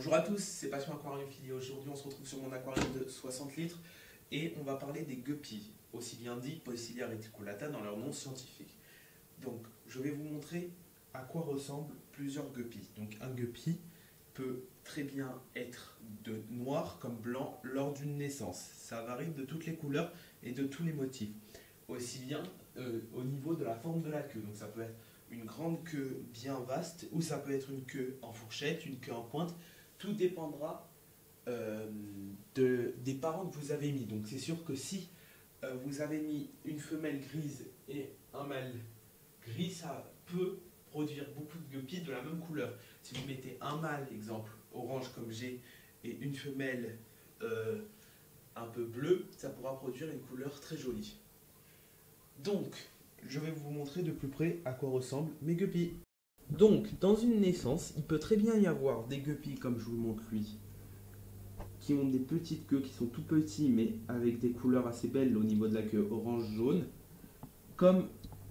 Bonjour à tous, c'est Passion Aquariophilie. Aujourd'hui, on se retrouve sur mon aquarium de 60 litres et on va parler des guppies, aussi bien dit Poecilia reticulata dans leur nom scientifique. Donc, je vais vous montrer à quoi ressemblent plusieurs guppies. Donc, un guppy peut très bien être de noir comme blanc lors d'une naissance. Ça varie de toutes les couleurs et de tous les motifs. Aussi bien au niveau de la forme de la queue. Donc, ça peut être une grande queue bien vaste ou ça peut être une queue en fourchette, une queue en pointe. Tout dépendra des parents que vous avez mis. Donc c'est sûr que si vous avez mis une femelle grise et un mâle gris, ça peut produire beaucoup de guppies de la même couleur. Si vous mettez un mâle, exemple orange comme j'ai, et une femelle un peu bleue, ça pourra produire une couleur très jolie. Donc, je vais vous montrer de plus près à quoi ressemblent mes guppies. Donc, dans une naissance, il peut très bien y avoir des guppies, comme je vous le montre lui, qui ont des petites queues, qui sont tout petits, mais avec des couleurs assez belles au niveau de la queue orange-jaune, comme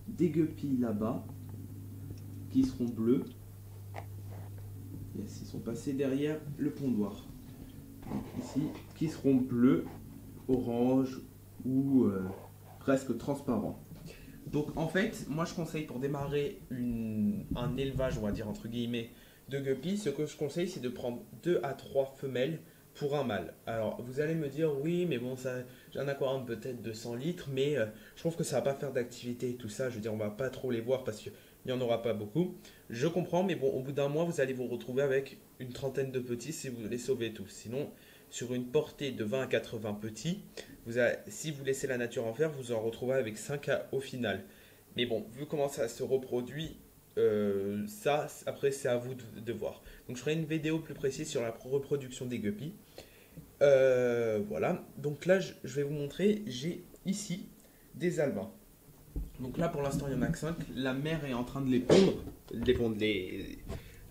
des guppies là-bas, qui seront bleus. Yes, ils sont passés derrière le pondoir. Ici, qui seront bleus, orange ou presque transparents. Donc en fait, moi je conseille pour démarrer un élevage, on va dire entre guillemets, de guppies, ce que je conseille c'est de prendre 2 à 3 femelles pour un mâle. Alors vous allez me dire oui mais bon j'ai un aquarium peut-être de 100 litres mais je trouve que ça va pas faire d'activité et tout ça, je veux dire on va pas trop les voir parce qu'il n'y en aura pas beaucoup. Je comprends mais bon au bout d'un mois vous allez vous retrouver avec une trentaine de petits si vous les sauvez tous. Sinon sur une portée de 20 à 80 petits, si vous laissez la nature en faire, vous en retrouvez avec 5 au final. Mais bon, vu comment ça se reproduit, ça, après, c'est à vous de voir. Donc, je ferai une vidéo plus précise sur la reproduction des guppies. Voilà. Donc là, je vais vous montrer, j'ai ici des albins. Donc là, pour l'instant, il n'y en a que 5. La mère est en train de les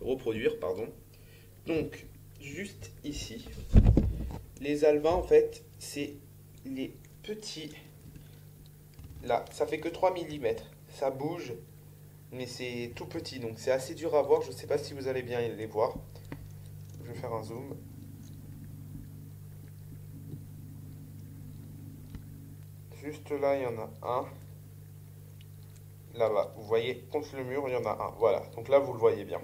reproduire, pardon. Donc, juste ici, les albins, en fait, c'est les petits. Là, ça fait que 3 mm. Ça bouge, mais c'est tout petit, donc c'est assez dur à voir. Je ne sais pas si vous allez bien les voir. Je vais faire un zoom. Juste là, il y en a un. Là-bas, vous voyez, contre le mur, il y en a un. Voilà, donc là, vous le voyez bien.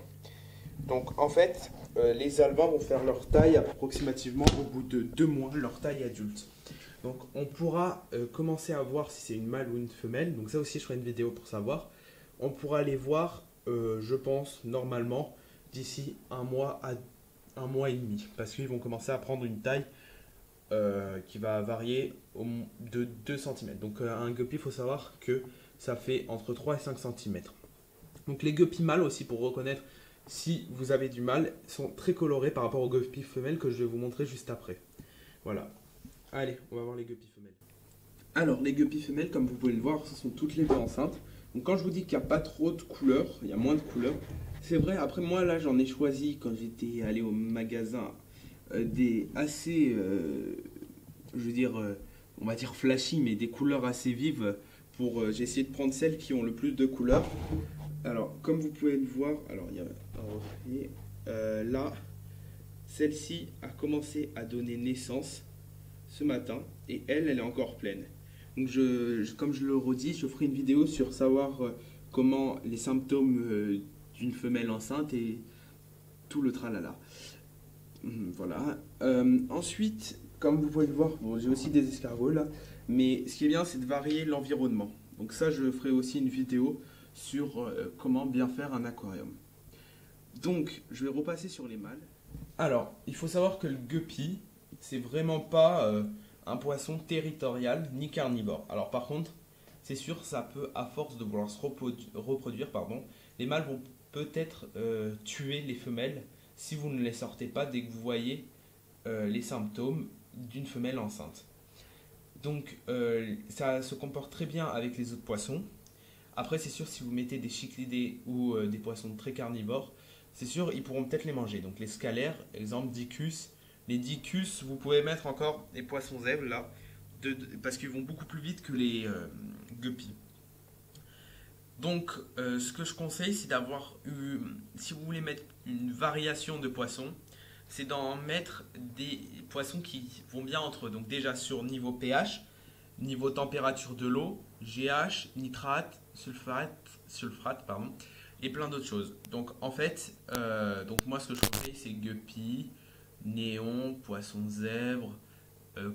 Donc, en fait, les albins vont faire leur taille approximativement au bout de 2 mois, leur taille adulte. Donc, on pourra commencer à voir si c'est une mâle ou une femelle. Donc, ça aussi, je ferai une vidéo pour savoir. On pourra les voir, je pense, normalement, d'ici un mois à un mois et demi. Parce qu'ils vont commencer à prendre une taille qui va varier de 2 cm. Donc, un guppy, il faut savoir que ça fait entre 3 et 5 cm. Donc, les guppies mâles aussi, pour reconnaître si vous avez du mâle, sont très colorés par rapport aux guppies femelles que je vais vous montrer juste après. Voilà. Allez, on va voir les guppies femelles. Alors, les guppies femelles, comme vous pouvez le voir, ce sont toutes les deux enceintes. Donc, quand je vous dis qu'il n'y a pas trop de couleurs, il y a moins de couleurs, c'est vrai. Après, moi, là, j'en ai choisi quand j'étais allé au magasin des assez, je veux dire, on va dire flashy, mais des couleurs assez vives. J'ai essayé de prendre celles qui ont le plus de couleurs. Alors, comme vous pouvez le voir, alors il y a là, celle-ci a commencé à donner naissance ce matin et elle est encore pleine. Donc, comme je le redis, je ferai une vidéo sur savoir comment les symptômes d'une femelle enceinte et tout le tralala. Voilà. Ensuite, comme vous pouvez le voir, bon, j'ai aussi des escargots là, mais ce qui est bien, c'est de varier l'environnement. Donc ça, je ferai aussi une vidéo sur comment bien faire un aquarium. Donc, je vais repasser sur les mâles. Alors, il faut savoir que le guppy, c'est vraiment pas un poisson territorial ni carnivore. Alors par contre, c'est sûr, ça peut, à force de vouloir se reproduire, pardon, les mâles vont peut-être tuer les femelles si vous ne les sortez pas dès que vous voyez les symptômes d'une femelle enceinte. Donc, ça se comporte très bien avec les autres poissons. Après, c'est sûr, si vous mettez des chiclidés ou des poissons très carnivores, c'est sûr, ils pourront peut-être les manger. Donc, les scalaires, exemple dicus. Les dicus, vous pouvez mettre encore des poissons zèbres là, parce qu'ils vont beaucoup plus vite que les guppies. Donc, ce que je conseille, c'est d'avoir, si vous voulez mettre une variation de poissons, c'est d'en mettre des poissons qui vont bien entre eux. Donc déjà sur niveau pH, niveau température de l'eau, GH, nitrate, sulfate, pardon, et plein d'autres choses. Donc en fait, donc moi ce que je conseille c'est guppy, néon, poisson zèbre,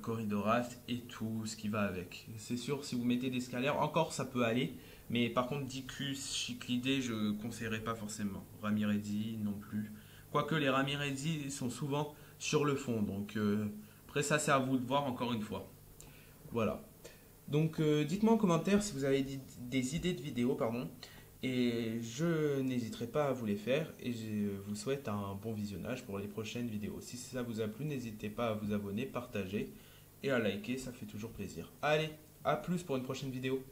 corridoras et tout ce qui va avec. C'est sûr, si vous mettez des scalaires, encore ça peut aller, mais par contre Dicus, Chiclidés, je conseillerais pas forcément. Ramirezi non plus. Quoique les Ramirezi sont souvent sur le fond, donc après ça c'est à vous de voir encore une fois. Voilà. Donc dites-moi en commentaire si vous avez des idées de vidéos, pardon, et je n'hésiterai pas à vous les faire et je vous souhaite un bon visionnage pour les prochaines vidéos. Si ça vous a plu, n'hésitez pas à vous abonner, partager et à liker, ça fait toujours plaisir. Allez, à plus pour une prochaine vidéo.